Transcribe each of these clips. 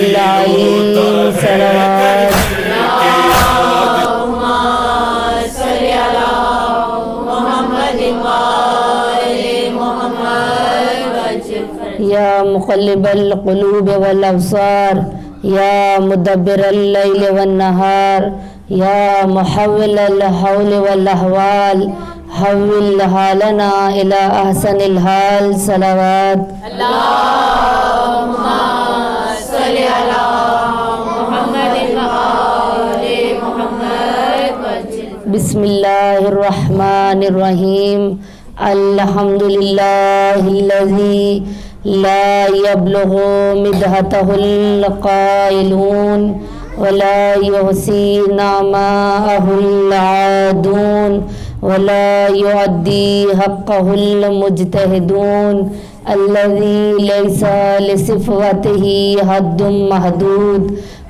العلی صلوات یا مقلب القلوب والابصار یا مدبر اللیل والنہار یا محول الحول والاحوال حول حالنا الى احسن الحال صلوات بسم اللہ الرحمن الرحیم الحمد للہ الذی لا يبلغ مدحته القائلون ولا يحصي نعماءه العادون ولا يؤدي حقه المجتهدون الذي ليس لصفته حد محدود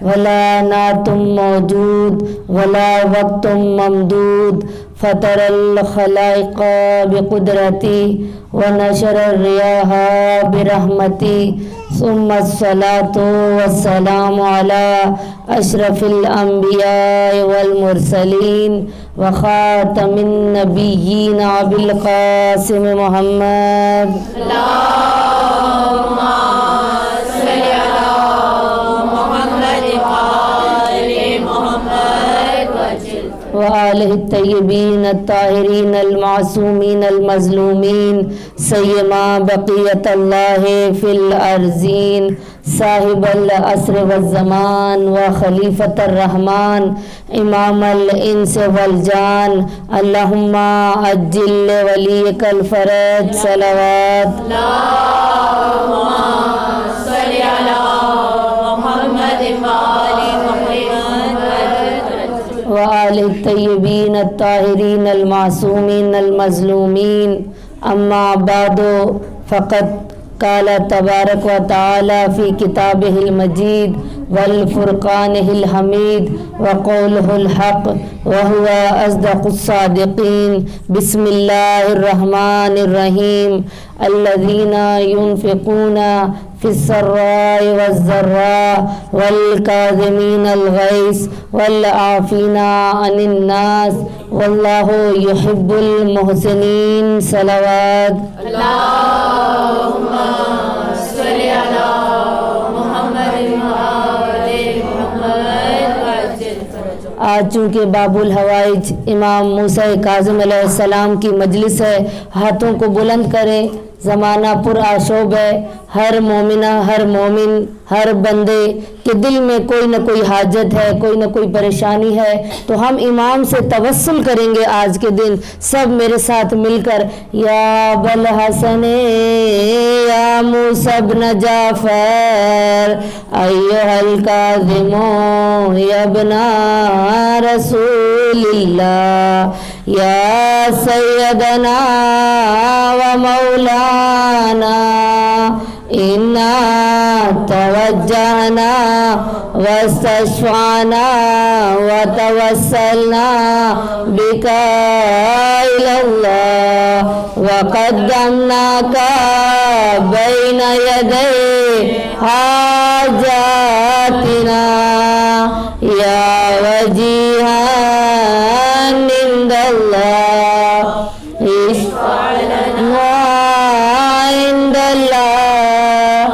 ولا نعت موجود ولا وقت ممدود فطر الخلائق بقدرتي ونشر الرياح برحمتي ثم الصلاة والسلام على أشرف الأنبياء والمرسلين وخاتم النبيين أبي القاسم محمد وآلہ الطیبین الطاہرین المعصومین المظلومین سیما بقیت اللہ فی الارضین صاحب العصر والزمان وخلیفۃ الرحمن امام الانس والجان اللہم عجل ولیک الفرج صلوات وآلہ الطیبین الطاہرین المعصومین المظلومین اما بعد فقد قال تبارک و تعالی فی کتابہ المجید والفرقانہ الحمید وقولہ الحق وہو اصدق الصادقین بسم اللہ الرحمن الرحیم الذین ينفقون في السراء والضراء والكاظمين الغيظ والعافين عن الناس والله يحب المحسنين صلوات اللهم صل على محمد وآل محمد. آج چونکہ باب الحوائج امام موسیٰ کاظم علیہ السلام کی مجلس ہے، ہاتھوں کو بلند کریں. زمانہ پر آشوب ہے، ہر مومنہ ہر مومن ہر بندے کے دل میں کوئی نہ کوئی حاجت ہے، کوئی نہ کوئی پریشانی ہے، تو ہم امام سے توسل کریں گے آج کے دن سب میرے ساتھ مل کر. یا بالحسن یا موسیٰ بن جعفر ایھا الکاظم یا ابن رسول اللہ یا سیدنا و مولانا انا توجہنا واستشفعنا وتوسلنا بک الی اللہ وقدمناک بین یدی حاجاتنا یا وجیہا عند اللہ اشفع لنا عند اللہ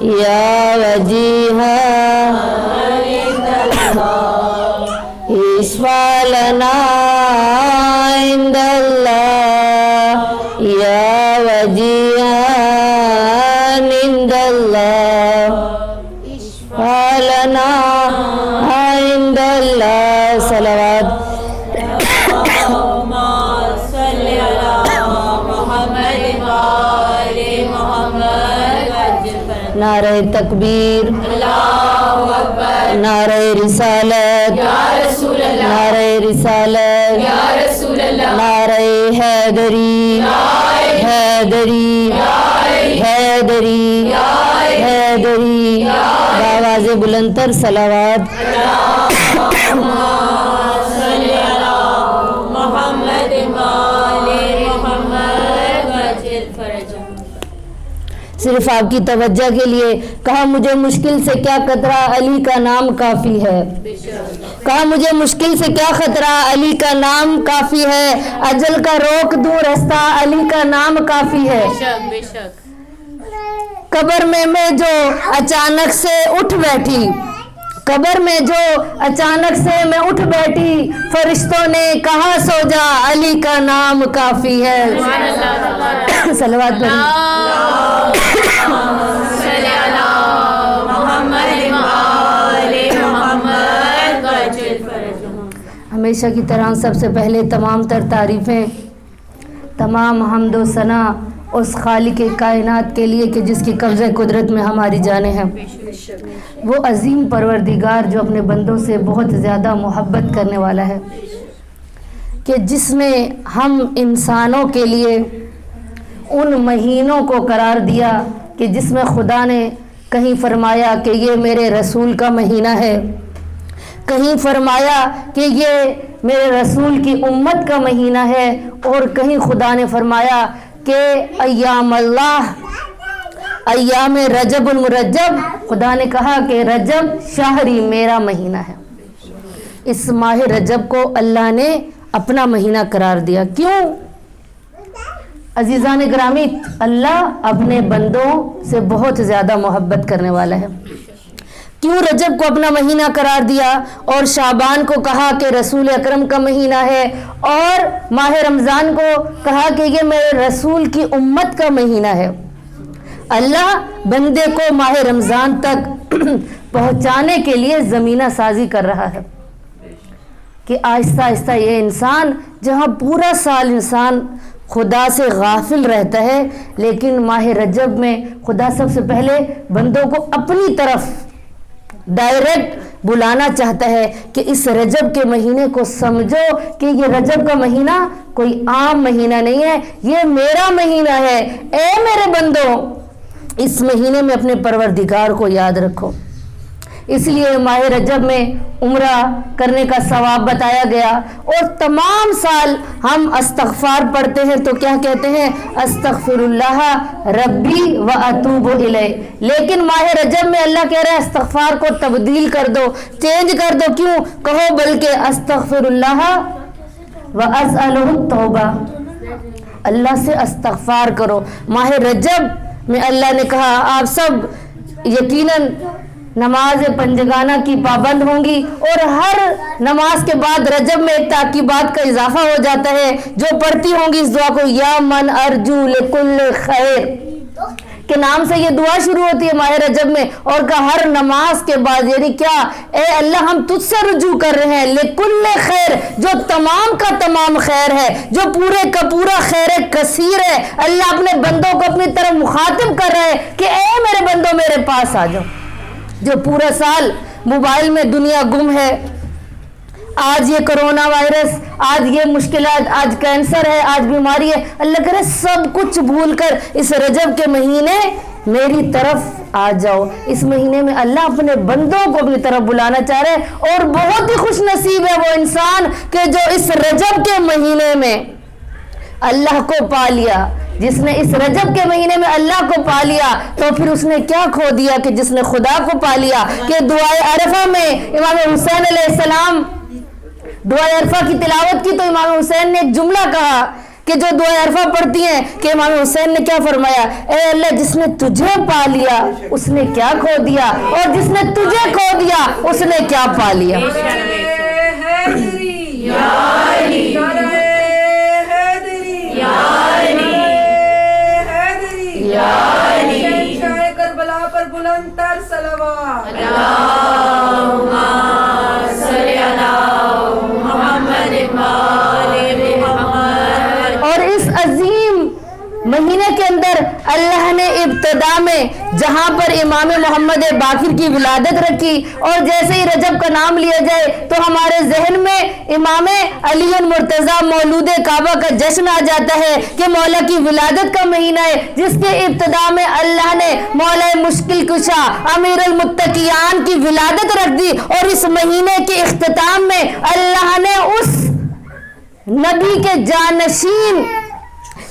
یا وجیہا عند اللہ اشفع لنا عند اللہ یا وجیہا عند اللہ اشفع لنا عند اللہ صلوات. نعرہ تکبیر، اللہ اکبر، نعرہ رسالت، یا رسول اللہ، نعرہ رسالت، یا رسول اللہ، نعرہ حیدری، حیدری، حیدری، حیدری، بآواز بلندتر صلوات. صرف آپ کی توجہ کے لیے کہا مجھے مشکل سے کیا خطرہ علی کا نام کافی ہے، کہا مجھے مشکل سے کیا خطرہ علی کا نام کافی ہے، اجل کا روک دوں رستہ علی کا نام کافی ہے۔ قبر میں جو اچانک سے اٹھ بیٹھی، قبر میں جو اچانک سے میں اٹھ بیٹھی، فرشتوں نے کہا سو جا علی کا نام کافی ہے۔ صلوات پڑھیں۔ ہمیشہ کی طرح سب سے پہلے تمام تر تعریفیں، تمام حمد و ثنا اس خالق کائنات کے لیے کہ جس کی قبضہ قدرت میں ہماری جانیں ہیں، وہ عظیم پروردگار جو اپنے بندوں سے بہت زیادہ محبت کرنے والا ہے، کہ جس نے ہم انسانوں کے لیے ان مہینوں کو قرار دیا کہ جس میں خدا نے کہیں فرمایا کہ یہ میرے رسول کا مہینہ ہے، کہیں فرمایا کہ یہ میرے رسول کی امت کا مہینہ ہے، اور کہیں خدا نے فرمایا کہ ایام اللہ، ایام رجب المرجب، خدا نے کہا کہ رجب شہری میرا مہینہ ہے۔ اس ماہ رجب کو اللہ نے اپنا مہینہ قرار دیا۔ کیوں؟ عزیزان گرامی، اللہ اپنے بندوں سے بہت زیادہ محبت کرنے والا ہے۔ کیوں رجب کو اپنا مہینہ قرار دیا اور شعبان کو کہا کہ رسول اکرم کا مہینہ ہے، اور ماہ رمضان کو کہا کہ یہ میرے رسول کی امت کا مہینہ ہے؟ اللہ بندے کو ماہ رمضان تک پہنچانے کے لیے زمینہ سازی کر رہا ہے کہ آہستہ آہستہ یہ انسان، جہاں پورا سال انسان خدا سے غافل رہتا ہے، لیکن ماہ رجب میں خدا سب سے پہلے بندوں کو اپنی طرف ڈائریکٹ بلانا چاہتا ہے کہ اس رجب کے مہینے کو سمجھو کہ یہ رجب کا مہینہ کوئی عام مہینہ نہیں ہے، یہ میرا مہینہ ہے۔ اے میرے بندوں، اس مہینے میں اپنے پروردگار کو یاد رکھو۔ اس لیے ماہ رجب میں عمرہ کرنے کا ثواب بتایا گیا، اور تمام سال ہم استغفار پڑھتے ہیں تو کیا کہتے ہیں؟ استغفر اللہ ربی و اتوب الیہ۔ لیکن ماہ رجب میں اللہ کہہ رہا ہے استغفار کو تبدیل کر دو، چینج کر دو۔ کیوں؟ کہو بلکہ استغفر اللہ و اسألہ التوبہ، اللہ سے استغفار کرو۔ ماہ رجب میں اللہ نے کہا آپ سب یقیناً نماز پنجگانہ کی پابند ہوں گی، اور ہر نماز کے بعد رجب میں ایک تاکیبات کا اضافہ ہو جاتا ہے، جو پڑھتی ہوں گی اس دعا کو، یا من ارجو لکل خیر کے نام سے یہ دعا شروع ہوتی ہے ماہ رجب میں، اور کہ ہر نماز کے بعد، یعنی کیا؟ اے اللہ ہم تجھ سے رجوع کر رہے ہیں، لکل خیر، جو تمام کا تمام خیر ہے، جو پورے کا پورا خیر کثیر ہے۔ اللہ اپنے بندوں کو اپنی طرف مخاطب کر رہے ہیں کہ اے میرے بندوں میرے پاس آ جاؤ۔ جو پورا سال موبائل میں دنیا گم ہے، آج یہ کرونا وائرس، آج یہ مشکلات، آج کینسر ہے، آج بیماری ہے، اللہ کرے سب کچھ بھول کر اس رجب کے مہینے میری طرف آ جاؤ۔ اس مہینے میں اللہ اپنے بندوں کو اپنی طرف بلانا چاہ رہے ہیں، اور بہت ہی خوش نصیب ہے وہ انسان کہ جو اس رجب کے مہینے میں اللہ کو پا لیا۔ جس نے اس رجب کے مہینے میں اللہ کو پا لیا تو پھر اس نے کیا کھو دیا کہ جس نے خدا کو پا لیا؟ کہ دعائے عرفہ میں امام حسین علیہ السلام دعائے عرفہ کی تلاوت کی تو امام حسین نے ایک جملہ کہا کہ جو دعائے عرفہ پڑھتی ہیں، کہ امام حسین نے کیا فرمایا؟ اے اللہ جس نے تجھے پا لیا اس نے کیا کھو دیا، اور جس نے تجھے کھو دیا اس نے کیا پا لیا۔ کربلا پر بلند تر صلوات، اللہم صلی علی محمد وآل محمد۔ اور اس عظیم مہینے کے اندر اللہ نے ابتدا میں جہاں پر امام محمد باقر کی ولادت رکھی، اور جیسے ہی رجب کا نام لیا جائے تو ہمارے ذہن میں امام علی المرتضیٰ مولود کعبہ کا جشن آ جاتا ہے کہ مولا کی ولادت کا مہینہ ہے، جس کے ابتدا میں اللہ نے مولا مشکل کشا امیر المتقیان کی ولادت رکھ دی، اور اس مہینے کے اختتام میں اللہ نے اس نبی کے جانشین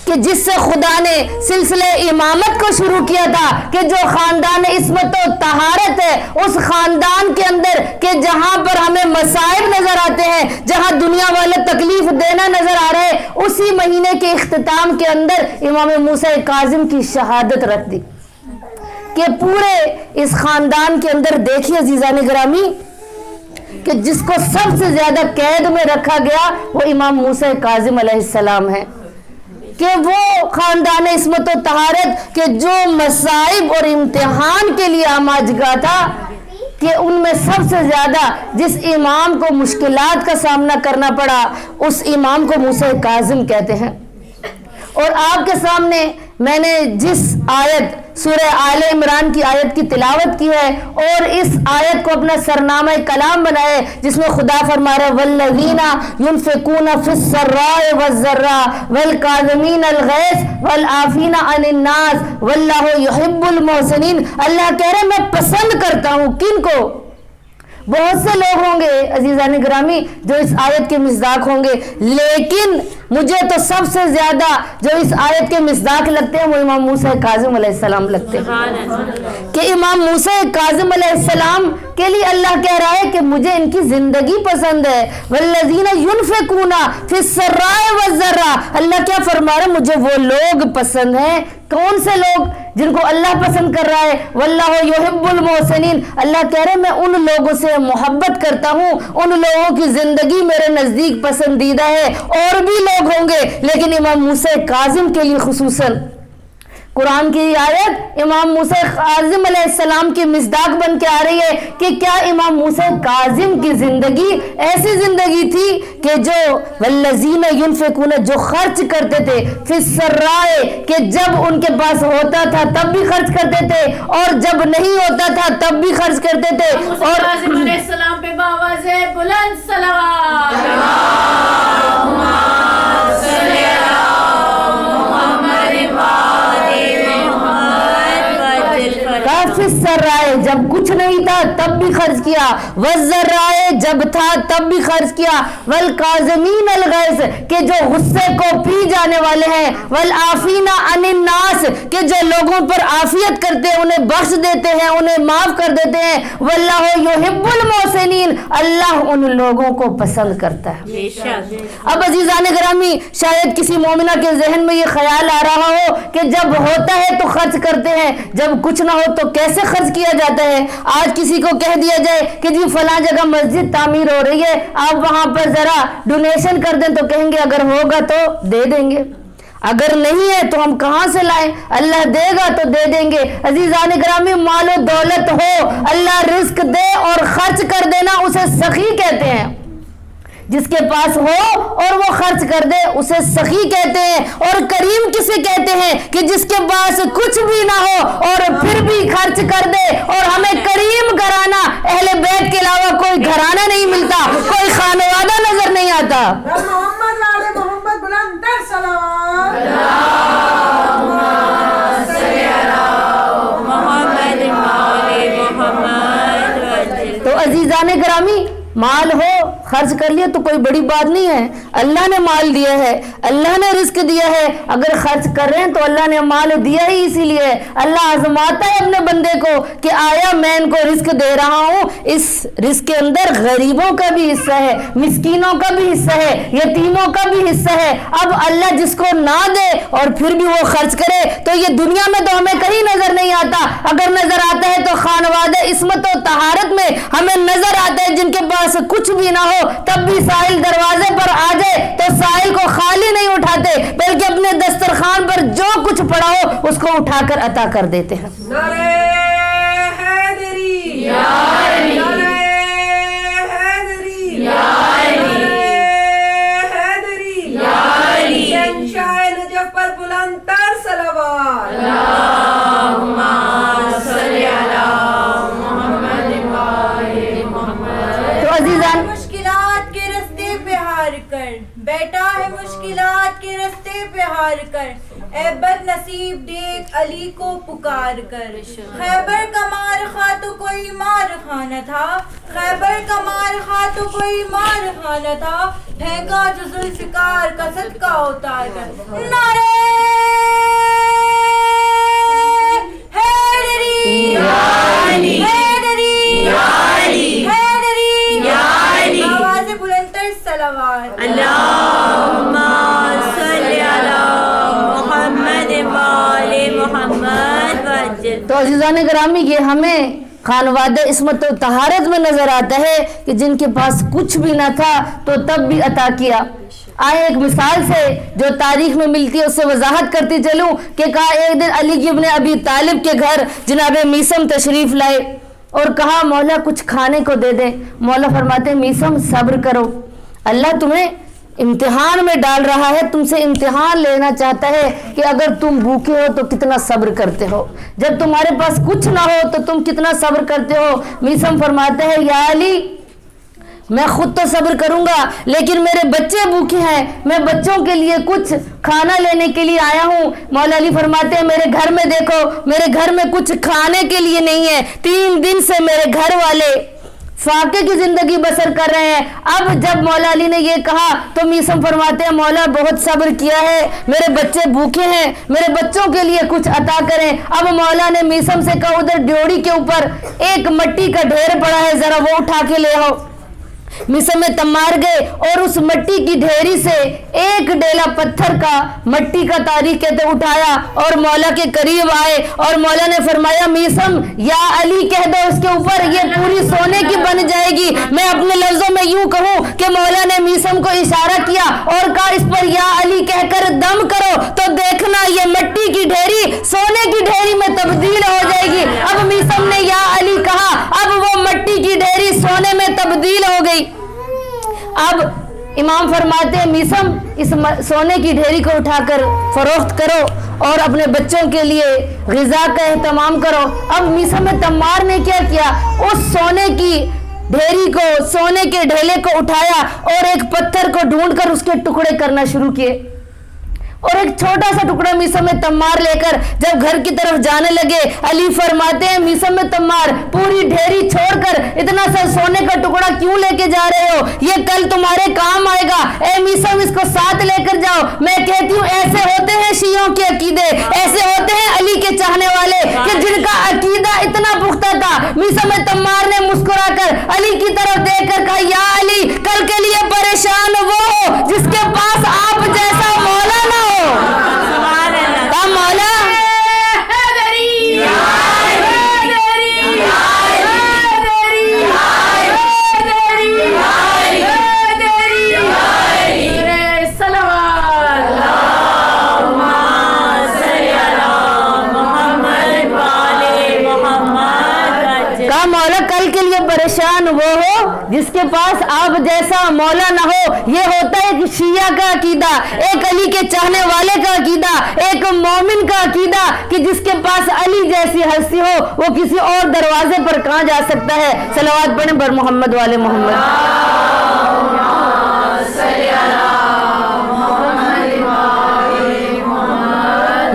کہ جس سے خدا نے سلسلہ امامت کو شروع کیا تھا، کہ جو خاندان عصمت و طہارت ہے اس خاندان کے اندر، کہ جہاں پر ہمیں مصائب نظر آتے ہیں، جہاں دنیا والے تکلیف دینا نظر آ رہے، اسی مہینے کے اختتام کے اندر امام موسیٰ کاظم کی شہادت رکھ دی کہ پورے اس خاندان کے اندر دیکھیے عزیزان گرامی کہ جس کو سب سے زیادہ قید میں رکھا گیا وہ امام موسیٰ کاظم علیہ السلام ہے، کہ وہ خاندان عصمت و طہارت کہ جو مصائب اور امتحان کے لیے آماجگاہ تھا، کہ ان میں سب سے زیادہ جس امام کو مشکلات کا سامنا کرنا پڑا اس امام کو موسیٰ کاظم کہتے ہیں۔ اور آپ کے سامنے میں نے جس آیت سورہ آل عمران کی آیت کی تلاوت کی ہے اور اس آیت کو اپنا سرنامہ کلام بنائے، جس میں خدا فرما رہا ہے والذین ينفقون فی السراء والضراء والکاظمین الغیظ والعافین عن الناس واللہ یحب المحسنین۔ اللہ کہہ رہے میں پسند کرتا ہوں کن کو؟ بہت سے لوگ ہوں گے عزیزان گرامی جو اس آیت کے مصداق ہوں گے، لیکن مجھے تو سب سے زیادہ جو اس آیت کے مصداق لگتے ہیں وہ امام موسیٰ کاظم علیہ السلام لگتے ہیں، کہ امام موسیٰ کاظم علیہ السلام کے لیے اللہ کہہ رہا ہے کہ مجھے ان کی زندگی پسند ہے۔ والذین ينفقون فی السراء والضراء، اللہ کیا فرما رہا ہے؟ مجھے وہ لوگ پسند ہیں۔ کون سے لوگ؟ جن کو اللہ پسند کر رہا ہے۔ واللہ یحب المحسنین، اللہ کہہ رہے ہیں میں ان لوگوں سے محبت کرتا ہوں، ان لوگوں کی زندگی میرے نزدیک پسندیدہ ہے۔ اور بھی لوگ ہوں گے لیکن امام موسیٰ کاظم کے لیے خصوصاً قرآن کی آیت امام موسیٰ کاظم علیہ السلام کی مصداق بن کے آ رہی ہے کہ کیا امام موسیٰ کاظم کی زندگی ایسی زندگی تھی کہ جو والذین ينفقون جو خرچ کرتے تھے فی السراء کہ جب ان کے پاس ہوتا تھا تب بھی خرچ کرتے تھے اور جب نہیں ہوتا تھا تب بھی خرچ کرتے تھے۔ اور کاظم علیہ السلام پہ باواز بلند صلوات کافی سرائے جب کچھ نہیں تھا تب بھی خرچ کیا، والضرائے جب تھا تب بھی خرچ کیا، والکاظمین الغیظ کہ جو غصے کو پی جانے والے ہیں، والعافین عن الناس کہ جو لوگوں پر عافیت کرتے ہیں انہیں بخش دیتے ہیں انہیں معاف کر دیتے ہیں، واللہ یحب المحسنین اللہ ان لوگوں کو پسند کرتا ہے۔ اب عزیزان گرامی شاید کسی مومنہ کے ذہن میں یہ خیال آ رہا ہو کہ جب ہوتا ہے تو خرچ کرتے ہیں، جب کچھ نہ ہو تو کیسے خرچ کیا جاتا ہے؟ آج کسی کو کہہ دیا جائے کہ جی فلاں جگہ مسجد تعمیر ہو رہی ہے آپ وہاں پر ذرا ڈونیشن کر دیں تو کہیں گے اگر ہوگا تو دے دیں گے، اگر نہیں ہے تو ہم کہاں سے لائیں؟ اللہ دے گا تو دے دیں گے۔ عزیزان گرامی مال و دولت ہو اللہ رزق دے اور خرچ کر دینا اسے سخی کہتے ہیں۔ جس کے پاس ہو اور وہ خرچ کر دے اسے سخی کہتے ہیں۔ اور کریم کسے کہتے ہیں؟ کہ جس کے پاس کچھ بھی نہ ہو اور پھر بھی خرچ کر دے۔ اور ہمیں کریم گھرانہ اہل بیت کے علاوہ کوئی گھرانہ نہیں ملتا، کوئی خانوادہ نظر نہیں آتا۔ محمد والے محمد بلند تر صلوات تو عزیزان گرامی مال ہو خرچ کر لیا تو کوئی بڑی بات نہیں ہے، اللہ نے مال دیا ہے، اللہ نے رزق دیا ہے، اگر خرچ کر رہے ہیں تو اللہ نے مال دیا ہی اسی لیے۔ اللہ آزماتا ہے اپنے بندے کو کہ آیا میں ان کو رزق دے رہا ہوں، اس رزق کے اندر غریبوں کا بھی حصہ ہے، مسکینوں کا بھی حصہ ہے، یتیموں کا بھی حصہ ہے۔ اب اللہ جس کو نہ دے اور پھر بھی وہ خرچ کرے تو یہ دنیا میں تو ہمیں کہیں نظر نہیں آتا، اگر نظر آتا ہے تو خانوادہ عصمت و طہارت میں ہمیں نظر آتا ہے، جن کے پاس کچھ بھی نہ ہو تب بھی سائل دروازے پر آ جائے تو سائل کو خالی نہیں اٹھاتے بلکہ اپنے دسترخوان پر جو کچھ پڑا ہو اس کو اٹھا کر عطا کر دیتے ہیں۔ نعرہ حیدری یا علی، نعرہ حیدری یا علی، نعرہ حیدری یا علی، شہنشاہ نجف پر بلند تر صلوات۔ اللہم صلی علی محمد وآل محمد۔ تو عزیزان مشکلات کے رستے پہ ہار کر بیٹا ہے، مشکلات کے رستے پہ ہار کر اے بد نصیب دیکھ علی کو پکار کر۔ خیبر کا مار خواہ تو کوئی مار خانہ تھا، خیبر کا مار خواہ تو کوئی مار خانہ تھا، پھینکا جو ذوالفقار کا صدقہ اتار کر۔ نعرہ अज़ीज़ान ग्रामी, ये हमें खानवादा इसमत और तहारत में नज़र आता है कि जिनके पास कुछ भी ना था तो तब भी अता किया। आए एक मिसाल से जो तारीख में मिलती है उससे वजाहत करती चलूँ कि कहा एक दिन अली इब्न अबी तालिब के घर जनाब मीसम तशरीफ़ लाए और कहा मौला कुछ खाने को दे दे। मौला फरमाते मीसम सब्र करो, अल्लाह तुम्हें इम्तिहान में डाल रहा है, तुमसे इम्तिहान लेना चाहता है कि अगर तुम भूखे हो तो कितना सब्र करते हो, जब तुम्हारे पास कुछ ना हो तो तुम कितना सब्र करते हो। मीसम फरमाते हैं या अली, मैं खुद तो सब्र करूंगा लेकिन मेरे बच्चे भूखे हैं, मैं बच्चों के लिए कुछ खाना लेने के लिए आया हूँ। मौला अली फरमाते हैं मेरे घर में देखो, मेरे घर में कुछ खाने के लिए नहीं है, 3 दिन से मेरे घर वाले फाके की जिंदगी बसर कर रहे हैं। अब जब मौला अली ने ये कहा तो मीसम फरमाते हैं मौला बहुत सब्र किया है, मेरे बच्चे भूखे हैं, मेरे बच्चों के लिए कुछ अता करें। अब मौला ने मीसम से कहा उधर ड्योढ़ी के ऊपर एक मिट्टी का ढेर पड़ा है, जरा वो उठा के ले आओ। मीसम में तम्मार गए और उस मिट्टी की ढेरी से एक डेला पत्थर का मिट्टी का तारीख कहते उठाया और मौला के करीब आए और मौला ने फरमाया मीसम या अली कह दो उसके ऊपर, ये पूरी सोने की बन जाएगी। मैं अपने लफ्जों में यूं कहूं कि मौला ने मीसम को इशारा किया और कहा इस पर या अली कहकर दम करो तो देखना ये मिट्टी की ढेरी सोने की ढेरी में तब्दील हो जाएगी। अब मीसम ने या अली कहा, अब वो मिट्टी की ढेरी सोने में तब्दील हो गई। अब इमाम फरमाते हैं मीसम इस सोने की ढेरी को उठाकर फरोख्त करो और अपने बच्चों के लिए ग़िज़ा का एहतमाम करो। अब मीसम तम्मार ने क्या किया, उस सोने की ढेरी को, सोने के ढेले को उठाया और एक पत्थर को ढूंढकर उसके टुकड़े करना शुरू किए और एक छोटा सा टुकड़ा मीसम में तम्मार लेकर जब घर की तरफ जाने लगे, अली फरमाते हैं मीसम में तम्मार पूरी ढेरी छोड़कर इतना सा सोने का टुकड़ा क्यों लेके जा रहे हो, ये कल तुम्हारे काम आएगा, ए मीसम इसको साथ लेकर जाओ। मैं कहती हूँ ऐसे होते हैं शियों के अकीदे, ऐसे होते हैं अली के चाहने वाले कि जिनका अकीदा इतना पुख्ता था। मीसम में तम्मार ने मुस्कुराकर अली की तरफ देखकर कहा या अली, कल के लिए परेशान वो हो जिसके पास आप जैसा मौला ना हो। का मौला मौला कल के लिए परेशान वो हो जिसके पास आप जैसा मौला ना हो। ये होता है एक शिया का अकीदा, एक अली के चाहने वाले का अकीदा, एक मोमिन का अकीदा कि जिसके पास अली जैसी हस्ती हो वो किसी और दरवाजे पर कहाँ जा सकता है। सलावत पढ़ें बर मोहम्मद वाले मोहम्मद।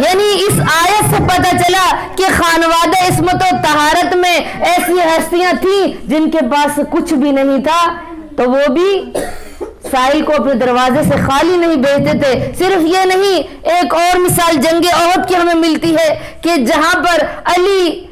यानी इस आयत से पता चला कि खानवादा इस्मत और तहारत में ऐसी हस्तियां थी जिनके पास कुछ भी नहीं था तो वो भी साहिल को अपने दरवाजे से खाली नहीं भेजते थे। सिर्फ ये नहीं, एक और मिसाल जंगे ओहद की हमें मिलती है कि जहां पर अली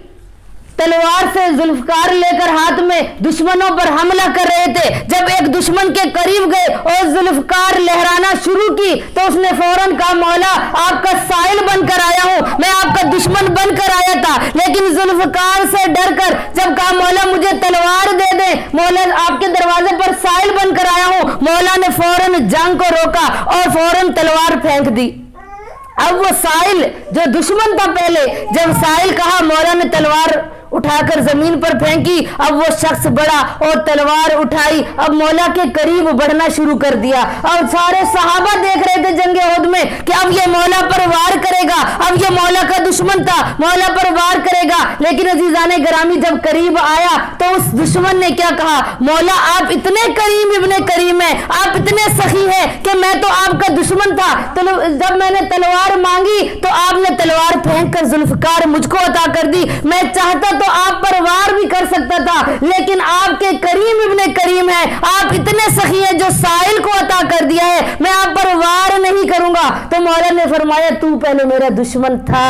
तलवार से जुल्फकार लेकर हाथ में दुश्मनों पर हमला कर रहे थे, जब एक दुश्मन के करीब गए और जुल्फकार लहराना शुरू की तो उसने फौरन कहा मौला आपका साहिल बनकर आया हूं, मैं आपका दुश्मन बनकर आया था। लेकिन जुल्फकार से डरकर जब कहा मौला मुझे तलवार दे दे, मौला आपके दरवाजे पर साहिल बनकर आया हूं, मौला ने फौरन जंग को रोका और फौरन तलवार फेंक दी। अब वो साहिल जो दुश्मन था पहले, जब साहिल कहा मौला ने तलवार उठाकर जमीन पर फेंकी, अब वो शख्स बड़ा और तलवार उठाई, अब मौला के करीब बढ़ना शुरू कर दिया। अब सारे सहाबा देख रहे थे जंगे ओहद में कि अब ये मौला पर वार करेगा, अब ये मौला का दुश्मन था, मौला पर वार करेगा। लेकिन अजीजाने ग्रामी जब करीब आया तो उस दुश्मन ने क्या कहा, मौला आप इतने करीम इब्ने करीम है, आप इतने सखी है कि मैं तो आपका दुश्मन था, तो जब मैंने तलवार मांगी तो आपने तलवार फेंक कर जुल्फकार मुझको अता कर दी। मैं चाहता तो आप पर वार भी कर सकता था, लेकिन आपके करीम इब्ने करीम है, आप इतने सखी हैं जो साहिल को अता कर दिया है, मैं आप पर वार नहीं करूंगा। तो मौला ने फरमाया तू पहले मेरा दुश्मन था,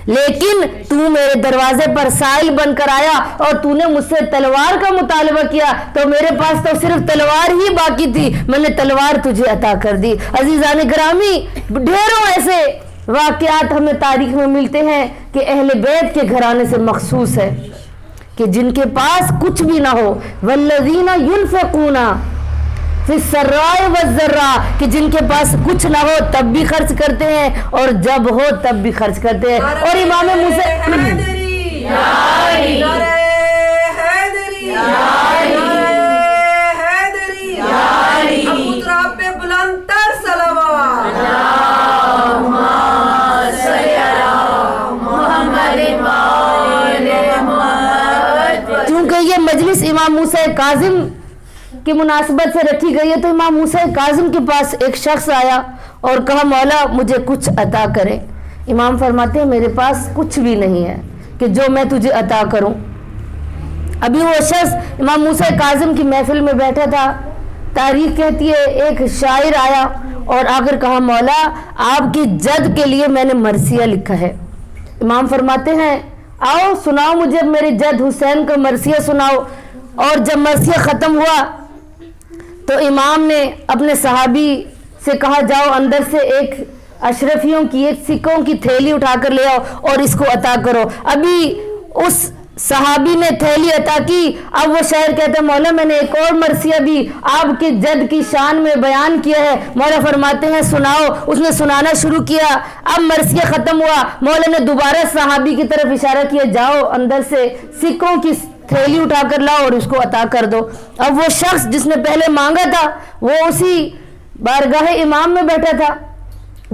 लेकिन तू मेरे दरवाजे पर साहिल बनकर आया और तूने मुझसे तलवार का मुतालबा किया तो मेरे पास तो सिर्फ तलवार ही बाकी थी, मैंने तलवार तुझे अता कर दी। अजीजान ग्रामी ढेरों ऐसे واقعات ہمیں تاریخ میں ملتے ہیں کہ اہل بیت کے گھرانے سے مخصوص ہے کہ جن کے پاس کچھ بھی نہ ہو، والذین ينفقون فی السراء والضراء، کہ جن کے پاس کچھ نہ ہو تب بھی خرچ کرتے ہیں اور جب ہو تب بھی خرچ کرتے ہیں. اور امام موسیٰ کیونکہ یہ مجلس امام موسیٰ کاظم کی مناسبت سے رکھی گئی ہے، تو امام موسیٰ کاظم کے پاس ایک شخص آیا اور کہا مولا مجھے کچھ عطا کرے. امام فرماتے ہیں میرے پاس کچھ بھی نہیں ہے کہ جو میں تجھے عطا کروں. ابھی وہ شخص امام موسیٰ کاظم کی محفل میں بیٹھا تھا. تاریخ کہتی ہے ایک شاعر آیا اور آ کر کہا مولا آپ کی جد کے لیے میں نے مرثیہ لکھا ہے. امام فرماتے ہیں آؤ سناؤ مجھے میرے جد حسین کا مرثیہ سناؤ. اور جب مرثیہ ختم ہوا تو امام نے اپنے صحابی سے کہا جاؤ اندر سے ایک اشرفیوں کی ایک سکوں کی تھیلی اٹھا کر لے آؤ اور اس کو عطا کرو. ابھی اس صحابی نے تھیلی عطا کی. اب وہ شاعر کہتا ہے مولا میں نے ایک اور مرثیہ بھی آپ کے جد کی شان میں بیان کیا ہے. مولا فرماتے ہیں سناؤ. اس نے سنانا شروع کیا. اب مرثیہ ختم ہوا. مولا نے دوبارہ صحابی کی طرف اشارہ کیا جاؤ اندر سے سکوں کی تھیلی اٹھا کر لاؤ اور اس کو عطا کر دو. اب وہ شخص جس نے پہلے مانگا تھا وہ اسی بارگاہ امام میں بیٹھا تھا،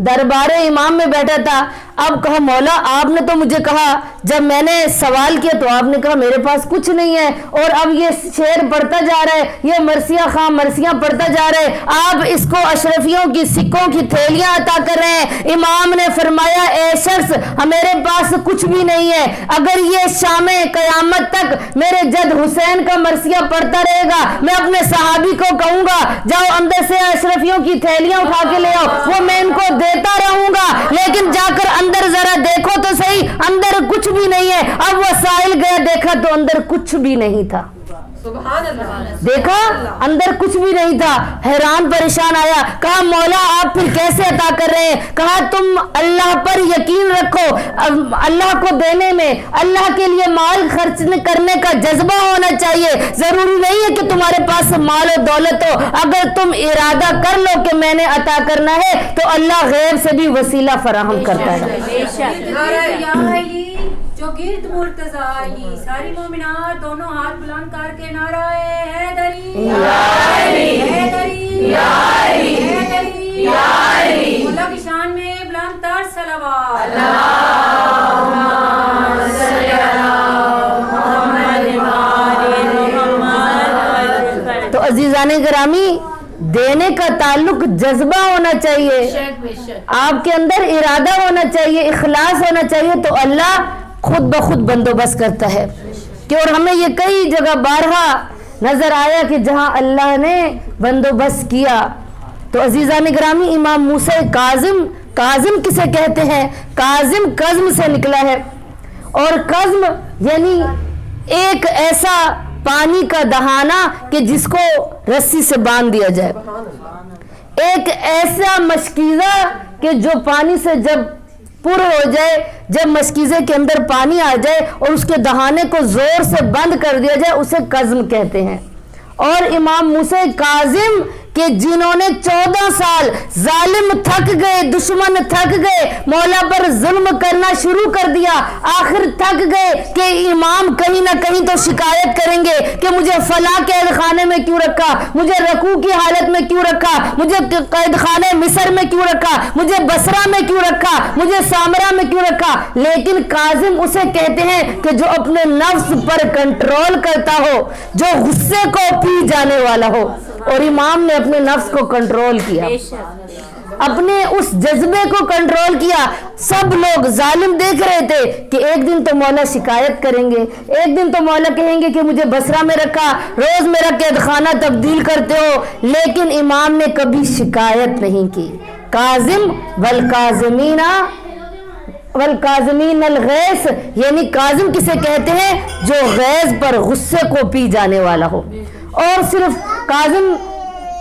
دربار امام میں بیٹھا تھا. اب کہا مولا آپ نے تو مجھے کہا، جب میں نے سوال کیا تو آپ نے کہا میرے پاس کچھ نہیں ہے، اور اب یہ شعر پڑھتا جا رہا ہے، یہ مرثیہ خواہ مرثیاں پڑھتا جا رہا ہے، آپ اس کو اشرفیوں کی سکوں کی تھیلیاں عطا کر رہے ہیں. امام نے فرمایا اے شخص میرے پاس کچھ بھی نہیں ہے، اگر یہ شام قیامت تک میرے جد حسین کا مرثیہ پڑھتا رہے گا میں اپنے صحابی کو کہوں گا جاؤ اندر سے اشرفیوں کی تھیلیاں اٹھا کے لے آؤ، وہ میں ان کو دیتا رہوں گا. لیکن جا کر اندر ذرا دیکھو تو صحیح اندر کچھ بھی نہیں ہے. اب وہ سائل گیا دیکھا تو اندر کچھ بھی نہیں تھا. دیکھا اندر کچھ بھی نہیں تھا. حیران پریشان آیا. کہا مولا آپ پھر کیسے عطا کر رہے ہیں؟ کہا تم اللہ پر یقین رکھو، اللہ کو دینے میں اللہ کے لیے مال خرچ کرنے کا جذبہ ہونا چاہیے. ضروری نہیں ہے کہ تمہارے پاس مال و دولت ہو، اگر تم ارادہ کر لو کہ میں نے عطا کرنا ہے تو اللہ غیب سے بھی وسیلہ فراہم کرتا ہے. جو گرد مرتضی علی ساری مومنات دونوں ہاتھ بلند کر کے نعرہ حیدری حیدری حیدری اللہ کی شان میں بلند تر صلوات. تو عزیزان گرامی دینے کا تعلق جذبہ ہونا چاہیے، آپ کے اندر ارادہ ہونا چاہیے، اخلاص ہونا چاہیے، تو اللہ خود بخود بندوبست کرتا ہے. کہ اور ہمیں یہ کئی جگہ بارہا نظر آیا کہ جہاں اللہ نے بندوبست کیا. تو عزیزان گرامی امام موسیٰ کاظم، کاظم کسے کہتے ہیں؟ کاظم قزم سے نکلا ہے، اور قزم یعنی ایک ایسا پانی کا دہانا کہ جس کو رسی سے باندھ دیا جائے، ایک ایسا مشکیزہ کہ جو پانی سے جب پر ہو جائے، جب مشکیزے کے اندر پانی آ جائے اور اس کے دہانے کو زور سے بند کر دیا جائے اسے قزم کہتے ہیں. اور امام موسیٰ کاظم کہ جنہوں نے 14 سال ظالم تھک گئے، دشمن تھک گئے، مولا پر ظلم کرنا شروع کر دیا، آخر تھک گئے کہ امام کہیں نہ کہیں تو شکایت کریں گے کہ مجھے فلاں قید خانے میں کیوں رکھا، مجھے رکوع کی حالت میں کیوں رکھا، مجھے قید خانے مصر میں کیوں رکھا، مجھے بصرہ میں کیوں رکھا، مجھے سامرہ میں کیوں رکھا. لیکن کاظم اسے کہتے ہیں کہ جو اپنے نفس پر کنٹرول کرتا ہو، جو غصے کو پی جانے والا ہو. اور امام نے اپنے نفس کو کنٹرول کیا، اپنے اس جذبے کو کنٹرول کیا. سب لوگ ظالم دیکھ رہے تھے کہ ایک دن تو مولا شکایت کریں گے، ایک دن تو مولا کہیں گے کہ مجھے بصرہ میں رکھا، روز میرا قید خانہ تبدیل کرتے ہو. لیکن امام نے کبھی شکایت نہیں کی. کاظم والکاظمین الغیظ، یعنی کاظم کسے کہتے ہیں؟ جو غیظ پر غصے کو پی جانے والا ہو. اور صرف کاظم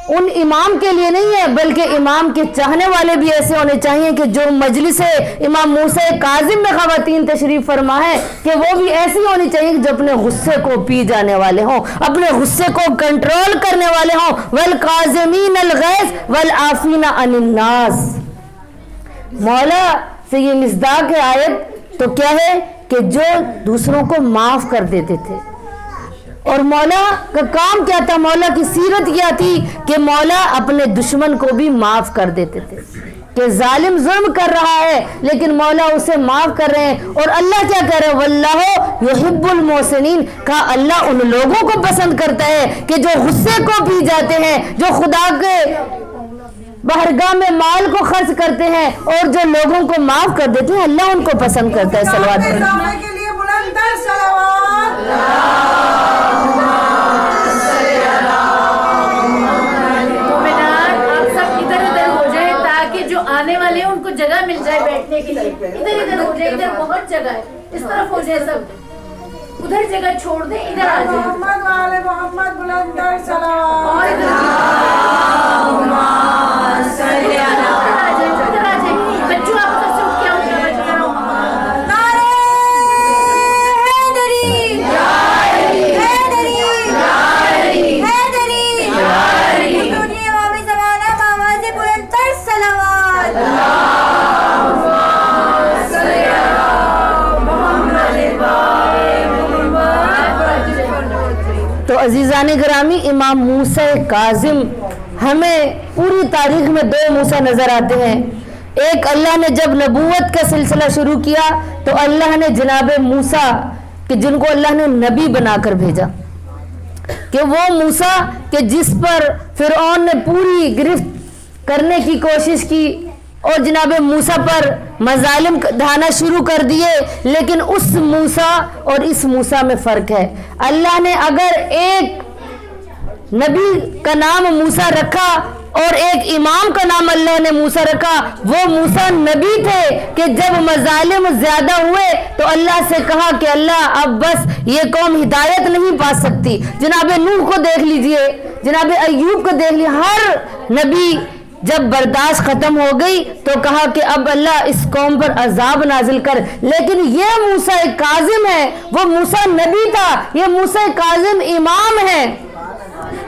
उन इमाम के लिए नहीं है, बल्कि इमाम के चाहने वाले भी ऐसे होने चाहिए कि जो मजलिस इमाम मूसा काजिम में ख़वातीन तशरीफ़ फरमा है कि वो भी ऐसी होनी चाहिए कि जो अपने गुस्से को पी जाने वाले हों, अपने गुस्से को कंट्रोल करने वाले हों। वल काज़िमीन अल गैज़ वल आफ़ीना अनिन नास। मौला से ये मिस्दाक है आयत तो क्या है कि जो दूसरों को माफ़ कर देते थे। और मौला का काम क्या था, मौला की सीरत क्या थी कि मौला अपने दुश्मन को भी माफ़ कर देते थे कि जालिम जुल्म कर रहा है लेकिन मौला उसे माफ़ कर रहे हैं। और अल्लाह क्या कह रहे हैं, वल्लाहु युहिब्बुल मोहसिनीन, का अल्लाह उन लोगों को पसंद करता है कि जो गुस्से को पी जाते हैं, जो खुदा के बहरगाह में माल को खर्च करते हैं और जो लोगों को माफ़ कर देते हैं, अल्लाह उनको पसंद करता है। सलवात के लिए बुलंदर सलावत। आने वाले हैं उनको जगह मिल जाए बैठने के लिए। इधर इधर हो जाए, इधर बहुत जगह है, इस तरफ हो जाए सब, उधर जगह छोड़ दे, इधर आ जाए। मोहम्मद वाले मोहम्मद बुलंदर सलावत। और इधर आ जाए बच्चों, आप उधर से उठ के आओ। नारे हैदरी, हैदरी, हैदरी, दुनिया में ज़माना बाबा से बुलंदर सलावत। तो अजीज़ान गिरामी, इमाम मूसा काजिम, हमें पूरी तारीख में दो मूसा नज़र आते हैं। एक, अल्लाह ने जब नबूवत का सिलसिला शुरू किया तो अल्लाह ने जनाब मूसा कि जिनको अल्लाह ने नबी बनाकर भेजा, कि वो मूसा कि जिस पर फिरौन ने पूरी गिरफ्त करने की कोशिश की और जनाब मूसा पर मजालिम ढाना शुरू कर दिए। लेकिन उस मूसा और इस मूसा में फ़र्क है। अल्लाह ने अगर एक नबी का नाम मूसा रखा और एक इमाम का नाम अल्लाह ने मूसा रखा, वो मूसा नबी थे कि जब मजालिम ज़्यादा हुए तो अल्लाह से कहा कि अल्लाह अब बस ये कौम हिदायत नहीं पा सकती। जनाब नूह को देख लीजिए, जनाब अय्यूब को देख लीजिए, हर नबी जब बर्दाश्त ख़त्म हो गई तो कहा कि अब अल्लाह इस कौम पर अजाब नाजिल कर। लेकिन ये मूसा काजिम है, वो मूसा नबी था, ये मूसा काजिम इमाम है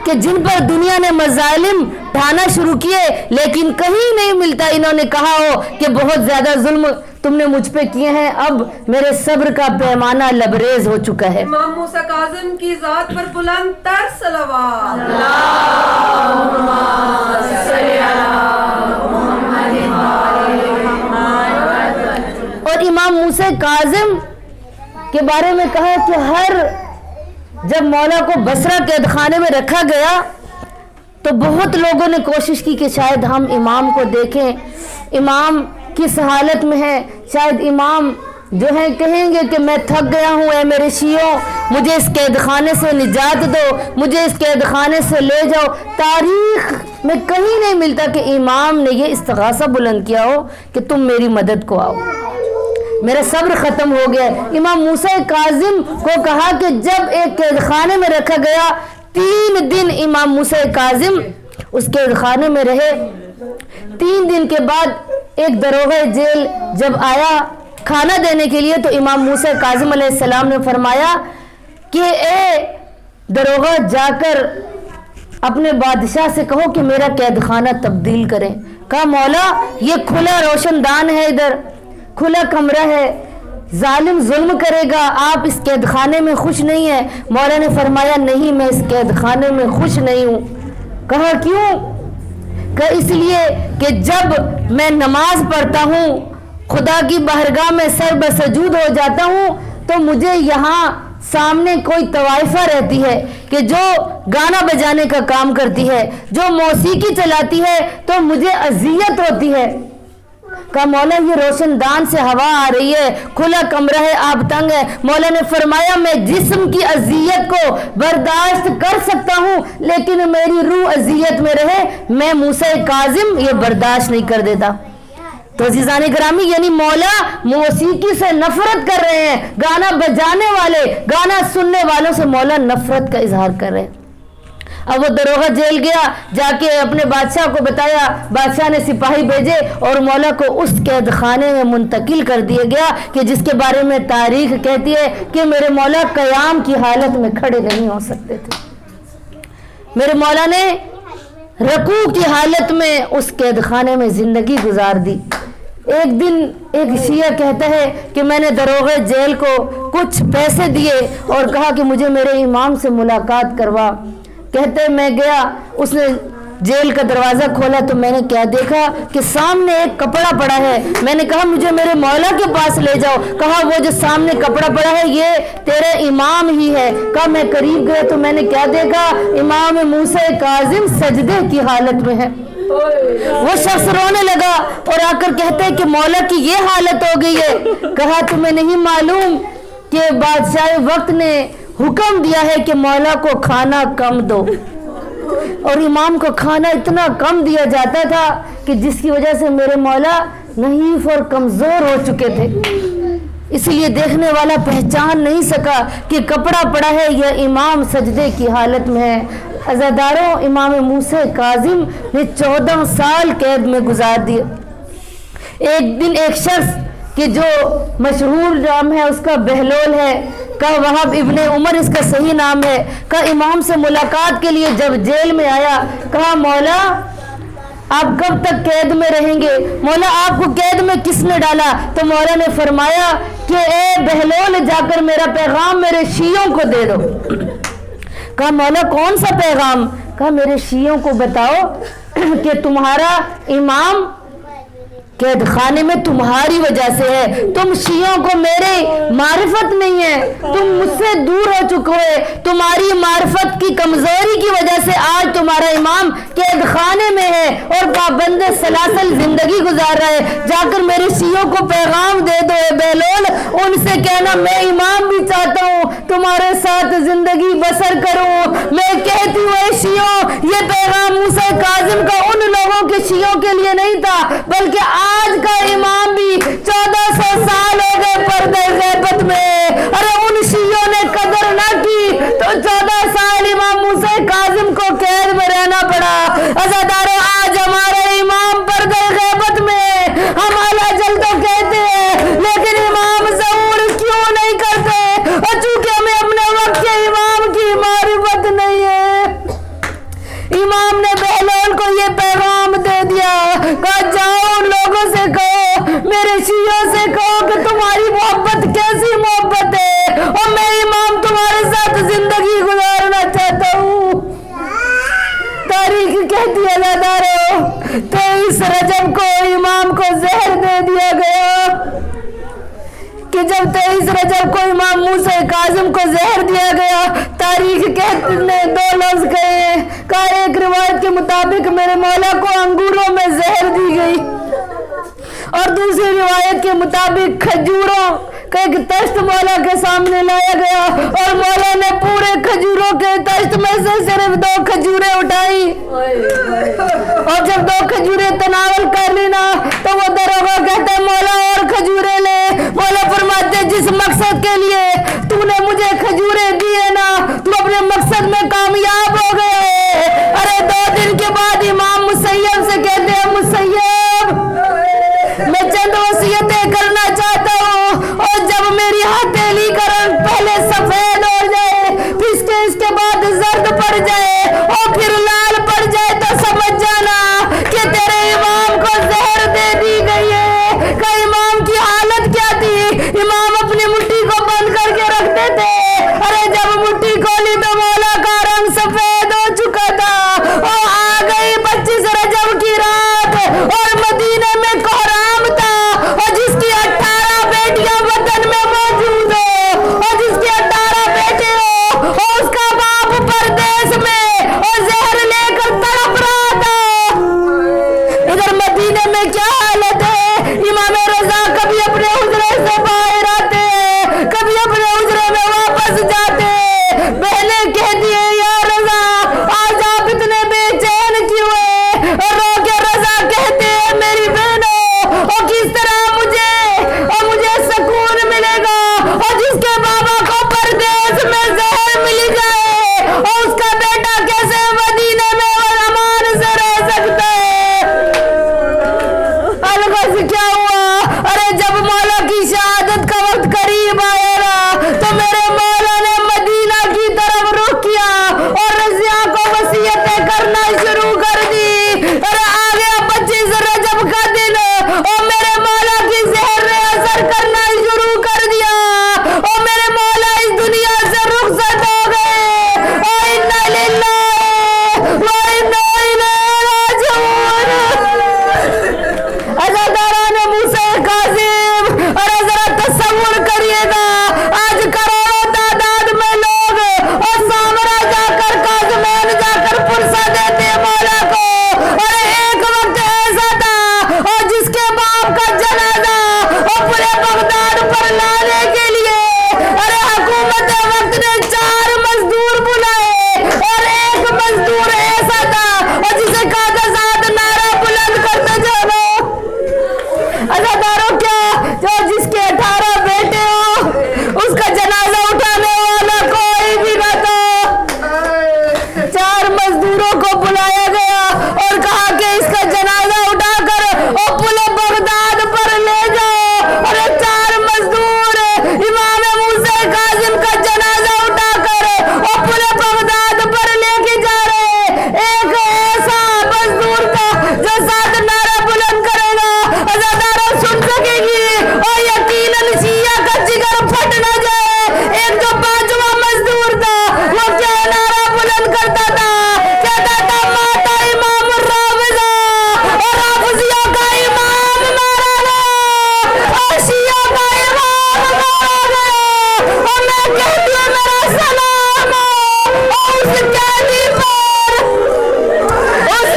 कि जिन पर दुनिया ने मजालिम ढाना शुरू किए लेकिन कहीं नहीं मिलता इन्होंने कहा हो कि बहुत ज़्यादा जुल्म तुमने मुझ पे किए हैं, अब मेरे सब्र का पैमाना लबरेज हो चुका है। इमाम मूसा काजिम की जात पर बुलंदर सलावत। और इमाम मूसा काजिम के बारे में कहा कि हर जब मौला को बसरा कैद खाने में रखा गया तो बहुत लोगों ने कोशिश की कि शायद हम इमाम को देखें, इमाम किस हालत में है। शायद इमाम जो है कहेंगे कि मैं थक गया हूँ, ऐ मेरे शियों मुझे इस कैद खाने से निजात दो, मुझे इस कैद खाने से ले जाओ। तारीख में कहीं नहीं मिलता कि इमाम ने ये इस्तिग़ासा बुलंद किया हो कि तुम मेरी मदद को आओ, मेरा सब्र ख़त्म हो गया। इमाम मूसा काजिम को कहा कि जब एक कैद खाने में रखा गया, 3 दिन इमाम मूसा काजिम उस कैद खाने में रहे। 3 दिन के बाद एक दरोगा जेल जब आया खाना देने के लिए तो इमाम मूसा काजिम अलैहिस्सलाम ने फरमाया कि ए दरोगा, जाकर अपने बादशाह से कहो कि मेरा कैद खाना तब्दील करें। कहा मौला ये खुला रोशनदान है, इधर खुला कमरा है, जालिम जुल्म करेगा, आप इस कैद खाने में खुश नहीं है। मौला ने फरमाया नहीं, मैं इस कैद खाने में खुश नहीं हूँ। कहा क्यों? कहा इसलिए कि जब मैं नमाज पढ़ता हूँ, खुदा की बारगाह में सर बसजूद हो जाता हूँ, तो मुझे यहाँ सामने कोई तवाइफा रहती है कि जो गाना बजाने का काम करती है, जो मौसीकी चलाती है, तो मुझे अजियत होती है। कहा मौला ये रोशनदान से हवा आ रही है, खुला कमरा है, आप तंग है। मौला ने फरमाया मैं जिस्म की अजियत को बर्दाश्त कर सकता हूँ, लेकिन मेरी रूह अजियत में रहे, मैं मूसा काजिम ये बर्दाश्त नहीं कर देता। तो अज़ीज़ान गिरामी यानी मौला मौसीकी से नफरत कर रहे हैं, गाना बजाने वाले, गाना सुनने वालों से मौला नफरत का इजहार कर रहे हैं। अब वो दरोगा जेल गया, जाके अपने बादशाह को बताया, बादशाह ने सिपाही भेजे और मौला को उस कैद खाने में मुंतकिल कर दिया गया कि जिसके बारे में तारीख कहती है कि मेरे मौला क़याम की हालत में खड़े नहीं हो सकते थे। मेरे मौला ने रकू की हालत में उस कैद खाने में ज़िंदगी गुजार दी। एक दिन एक शिया कहता है कि मैंने दरोगा जेल को कुछ पैसे दिए और कहा कि मुझे मेरे इमाम से मुलाकात करवा। कहते मैं गया, उसने जेल का दरवाज़ा खोला तो मैंने क्या देखा कि सामने एक कपड़ा पड़ा है। मैंने कहा मुझे मेरे मौला के पास ले जाओ। कहा वो जो सामने कपड़ा पड़ा है ये तेरे इमाम ही है। कहा मैं करीब गया तो मैंने क्या देखा, इमाम मूसा काजिम सजदे की हालत में है। वो शख्स रोने लगा और आकर कहते हैं कि मौला की ये हालत हो गई है। कहा तुम्हें नहीं मालूम कि बादशाह वक्त ने हुक्म दिया है कि मौला को खाना कम दो, और इमाम को खाना इतना कम दिया जाता था कि जिसकी वजह से मेरे मौला नहीफ और कमज़ोर हो चुके थे। इसलिए देखने वाला पहचान नहीं सका कि कपड़ा पड़ा है या इमाम सजदे की हालत में है। अज़ादारों, इमाम मूसा काजिम ने 14 साल कैद में गुजार दिए। एक दिन एक शख्स कि जो मशहूर नाम है उसका बहलोल है, का वहाब इब्ने उमर इसका सही नाम है, का इमाम से मुलाकात के लिए जब जेल में आया, कहा मौला आप कब तक कैद में रहेंगे, मौला आपको कैद में किसने डाला? तो मौला ने फरमाया कि ए बहलोल, जाकर मेरा पैगाम मेरे शियों को दे दो। कहा मौला कौन सा पैगाम? कहा मेरे शियों को बताओ कि तुम्हारा इमाम कैद खाने में तुम्हारी वजह से है। तुम शियों को मेरे मारिफत नहीं है, तुम मुझसे दूर हो चुके हो। तुम्हारी मारिफत की कमजोरी की वजह से आज तुम्हारा इमाम कैद खाने में है और पाबंद सलासल जिंदगी गुजार रहा है। जाकर मेरे शियों को पैगाम दे दो बेलोल, उनसे कहना मैं इमाम भी चाहता हूँ तुम्हारे साथ जिंदगी बसर करूँ। मैं कहती हूँ शियों, ये पैगाम मूसा काजिम का उन लोगों के शियों के लिए नहीं था, बल्कि आज का इमाम भी 1400 साल हो गए पर्दे गैबत में। अरे उन शियों ने कदर ना की तो 14 साल इमाम मूसा काजिम को कैद में रहना पड़ा। अज़ादारों, आज हमारे इमाम पर्दे गैबत में, हम आला जल तो कहते हैं लेकिन इमाम ज़हूर क्यों नहीं करते? और चूंकि हमें अपने वक्त के इमाम की मारिफत नहीं है। इमाम ने बहलोल को ये पैगाम दे दिया, कहा जाओ उन लोगों से कहो, मेरे शियों से कहो कि तुम्हारी मोहब्बत कैसी मोहब्बत है और मैं इमाम तुम्हारे साथ जिंदगी गुजारना चाहता हूँ। तारीख कहती है अज़ादारों, 23 रजब को इमाम को जहर दे दिया गया कि जब 23 रजब को इमाम मूसा काजिम को जहर दिया गया, तारीख कहते ने 2 लफ्ज कहे। का एक रिवायत के मुताबिक मेरे मौला को अंगूरों में जहर दी गई और दूसरी रिवायत के मुताबिक खजूरों का एक तश्त मौला के सामने लाया गया और मौला ने पूरे खजूरों के तश्त में से सिर्फ 2 खजूरें उठाई और जब 2 खजूरें तनावल कर ली ना तो वो दरोगा कहता है मौला और खजूरें ले। मौला फरमाते जिस मकसद के लिए तूने मुझे खजूरें दी है ना, तुम अपने मकसद में कामयाब हो गए। अरे 2 दिन के बाद इमाम मुसैयब से कहते हैं मुसैयब, मैं चंद वसीयतें करना चाहता हूँ और जब मेरी हथेली का रंग पहले सफेद हो जाए, फिर इसके बाद जर्द पड़ जाए और फिर लाल पड़ जाए तो समझ जाना कि तेरे इमाम को जहर ऐसे क्या हुआ? अरे जब मौला की शहादत का वक्त करीब आएगा तो मेरे मौला ने मदीना की तरफ रुख किया और रज़िया को वसीयतें करना शुरू कर दी। अरे आ गया 25 रजब का दिन और मेरे मौला की ज़हर ने असर करना शुरू कर दिया और मेरे मौला इस दुनिया से रुखसत हो गए। इन्ना लिल्लाहि व इन्ना इलैहि राजिऊन। अज़ादारान मूसा काज़िम, अरे जरा तसव्वुर करिएगा, आज करोड़ों तादाद में लोग और सामरा जाकर काज़मैन जाकर पुरसा देते मौला को। अरे एक वक्त ऐसा था और जिसके बाप का जनाजा और पूरे बगदाद पर लाने के लिए अरे हुकूमत वक्त ने 4 मजदूर बुलाए और एक मजदूर ऐसा था और जिसे कादा साथ नारा बुलंद करते जाओ। अज़ादारों क्या जो जिसके 18 बेटे हो उसका जनाजा उठाने वाला कोई भी न था। 4 मजदूरों को बुलाया गया और कहा कि इसका जनाजा उठाकर और पूरे बगदाद पर ले जाओ। अरे 4 मजदूर इमाम मूसा काज़िम का जनाजा उठाकर और पूरे बगदाद पर लेके जा रहे। एक ऐसा मजदूर था जो साथ नारा बुलंद करेगा अज़ादारों सुन सकेगी और यकीनन शिया का जिगर फट न जाए। एक जो 5वां मजदूर था वो क्या नारा बुलंद करता था, कहता था माता इमाम राफ़िज़ा और राफ़िज़ियों का इमाम मारा गया और शिया का इमाम मारा गया। और मैं कहती हूँ मेरा सलाम और उस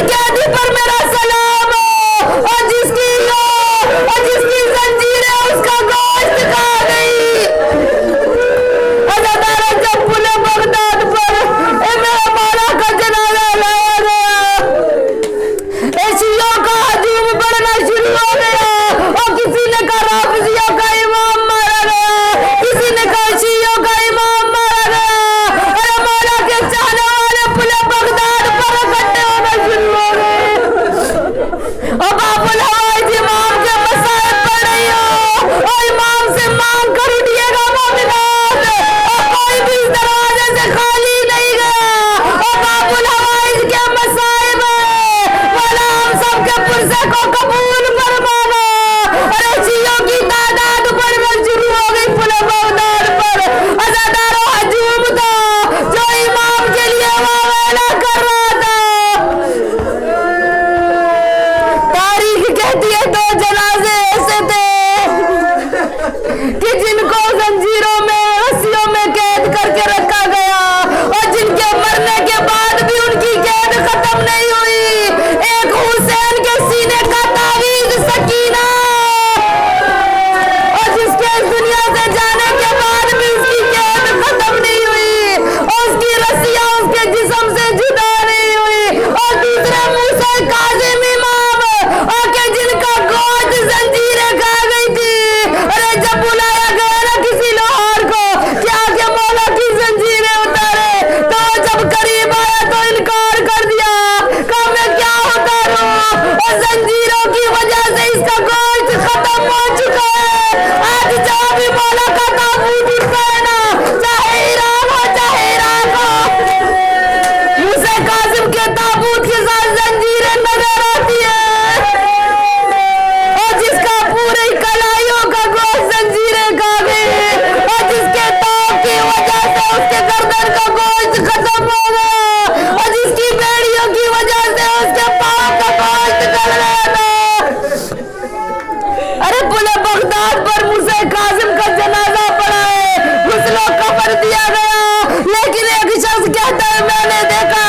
कैदी पर मेरा सलाम और जिसकी जंजीरें उसका गोश्त खा गई। अज़ादारों जब पूरे बगदाद पर मेरे मौला का जनाजा लाया गया शियों का हजूम बढ़ना शुरू हो गया और किसी ने कहा राफ़िज़ियों का इमाम मारा गया, किसी ने कहा शियों का इमाम मारा गया। अरे मौला के चाहने वाले पूरे बगदाद पर इकट्ठे होना शुरू हो गए और बाबुल हवाइज इमाम के मसाइब पढ़ रही हो और इमाम से मांग कर उठिएगा मोमिनात और कोई भी इस दरवाजे से खाली नहीं गया और बाबुल हवाइज के मसाइब मौला हम सबके पुरसे को कबूल फरमाना। अरे शियों की तादाद बढ़ना शुरू हो गई पूरे बगदाद पर। अज़ादारों हजूम था जो इमाम के लिए वावेला कर रहा था। तारीख कहती है 2 जनाजे ऐसे थे कि जिनको जंजीरों में रस्सियों में कैद करके रखा गया और जिनके मरने के बाद भी उनकी कैद खत्म नहीं हुई। एक हुसैन के सीने का तावीज़ सकीना और जिसके इस दुनिया से जाने के बाद भी उसकी कैद खत्म नहीं हुई और उसकी रस्सियां उसके जिस्म से जुदा नहीं हुई। और दूसरे मूसा काज़िम इमाम आके जिनका गोश्त जंजीरें खा गई थी। अरे जब बुलाया गया ना किसी लोहार को क्या के मौला की जंजीरें उतारे तो जब करीब आया तो इनकार कर दिया, कहा मैं क्या उतारूं और जंजीरों की वजह से इसका गोश्त खत्म हो चुका है। आज जहाँ भी मौला का ताबूत उठता है ना, चाहे ईरान हो चाहे इराक हो, मूसा काज़िम के ताबूत के साथ जंजीरें नजर आती है और जिसका पूरे कलाइयों का गोश्त जंजीरें खा गई और जिसके ताव की वजह से उसके गर्दन का गोश्त खत्म हो गया और जिसकी बेड़ियों की वजह से उसके पाँव का गोश्त गल गया था। अरे पूरे बगदाद पर मूसा काज़िम का जनाजा पड़ा है, गुस्ल और कफन दिया गया, लेकिन एक शख्स कहता है मैंने देखा